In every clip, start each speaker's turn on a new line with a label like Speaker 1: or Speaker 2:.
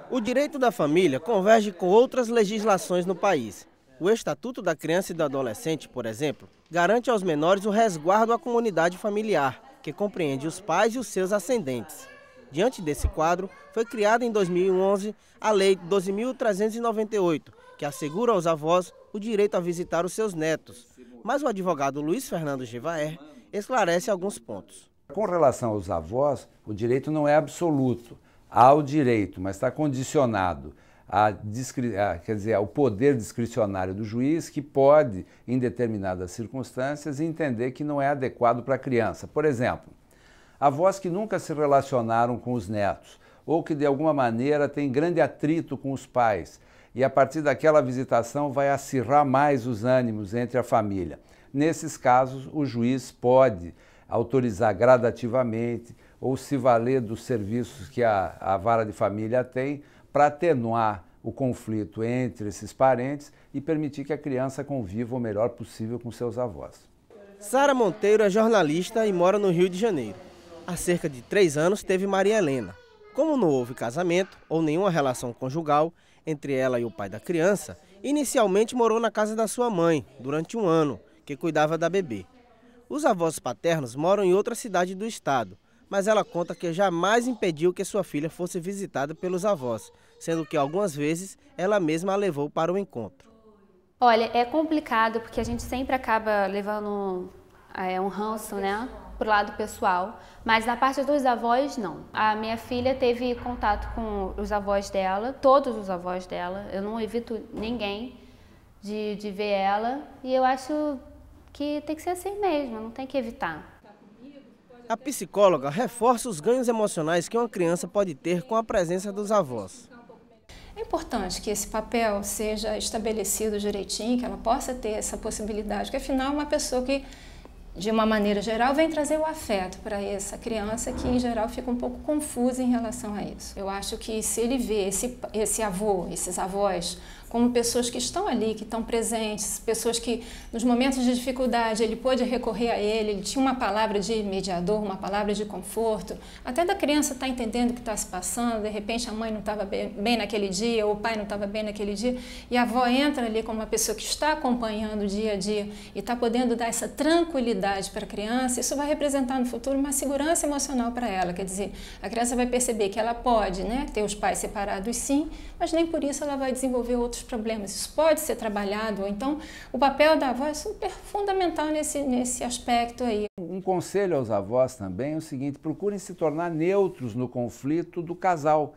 Speaker 1: O direito da família converge com outras legislações no país. O Estatuto da Criança e do Adolescente, por exemplo, garante aos menores o resguardo à comunidade familiar, que compreende os pais e os seus ascendentes. Diante desse quadro, foi criada em 2011 a Lei 12.398, que assegura aos avós o direito a visitar os seus netos. Mas o advogado Luiz Fernando Givaer esclarece alguns pontos.
Speaker 2: Com relação aos avós, o direito não é absoluto. Há o direito, mas está condicionado ao poder discricionário do juiz, que pode, em determinadas circunstâncias, entender que não é adequado para a criança. Por exemplo, avós que nunca se relacionaram com os netos, ou que de alguma maneira têm grande atrito com os pais, e a partir daquela visitação vai acirrar mais os ânimos entre a família. Nesses casos, o juiz pode autorizar gradativamente ou se valer dos serviços que a vara de família tem para atenuar o conflito entre esses parentes e permitir que a criança conviva o melhor possível com seus avós.
Speaker 1: Sara Monteiro é jornalista e mora no Rio de Janeiro. Há cerca de 3 anos teve Maria Helena. Como não houve casamento ou nenhuma relação conjugal entre ela e o pai da criança, inicialmente morou na casa da sua mãe durante 1 ano, que cuidava da bebê. Os avós paternos moram em outra cidade do estado, mas ela conta que jamais impediu que sua filha fosse visitada pelos avós, sendo que algumas vezes ela mesma a levou para o encontro.
Speaker 3: Olha, é complicado porque a gente sempre acaba levando um ranço, né, pro lado pessoal, mas na parte dos avós, não. A minha filha teve contato com os avós dela, todos os avós dela, eu não evito ninguém de ver ela, e eu acho que tem que ser assim mesmo, não tem que evitar.
Speaker 1: A psicóloga reforça os ganhos emocionais que uma criança pode ter com a presença dos avós.
Speaker 4: É importante que esse papel seja estabelecido direitinho, que ela possa ter essa possibilidade, porque afinal é uma pessoa que, de uma maneira geral, vem trazer o afeto para essa criança que, em geral, fica um pouco confusa em relação a isso. Eu acho que se ele vê esse avô, esses avós, como pessoas que estão ali, que estão presentes, pessoas que, nos momentos de dificuldade, ele pôde recorrer a ele tinha uma palavra de mediador, uma palavra de conforto, até da criança estar entendendo o que está se passando, de repente a mãe não estava bem naquele dia, ou o pai não estava bem naquele dia, e a avó entra ali como uma pessoa que está acompanhando o dia a dia e está podendo dar essa tranquilidade para a criança, isso vai representar no futuro uma segurança emocional para ela, quer dizer, a criança vai perceber que ela pode, né, ter os pais separados sim, mas nem por isso ela vai desenvolver outros problemas. Isso pode ser trabalhado, ou então o papel da avó é super fundamental nesse aspecto aí.
Speaker 2: Um conselho aos avós também é o seguinte: procurem se tornar neutros no conflito do casal.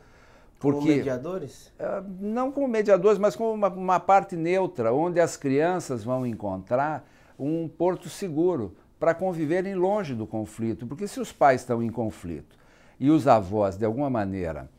Speaker 1: Como mediadores?
Speaker 2: Não como mediadores, mas como uma parte neutra, onde as crianças vão encontrar um porto seguro para conviverem longe do conflito. Porque se os pais estão em conflito e os avós, de alguma maneira,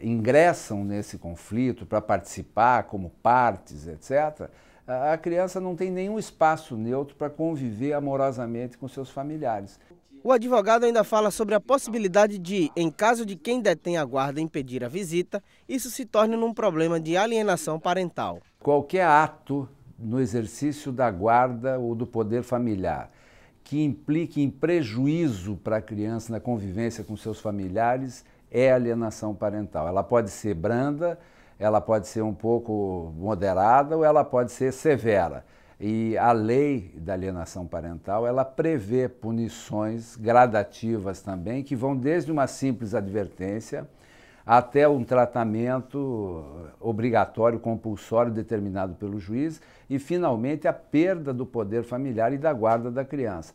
Speaker 2: ingressam nesse conflito para participar como partes, etc., a criança não tem nenhum espaço neutro para conviver amorosamente com seus familiares.
Speaker 1: O advogado ainda fala sobre a possibilidade de, em caso de quem detém a guarda impedir a visita, isso se torne num problema de alienação parental.
Speaker 2: Qualquer ato no exercício da guarda ou do poder familiar que implique em prejuízo para a criança na convivência com seus familiares é alienação parental. Ela pode ser branda, ela pode ser um pouco moderada ou ela pode ser severa. E a lei da alienação parental, ela prevê punições gradativas também, que vão desde uma simples advertência até um tratamento obrigatório, compulsório, determinado pelo juiz, e finalmente a perda do poder familiar e da guarda da criança.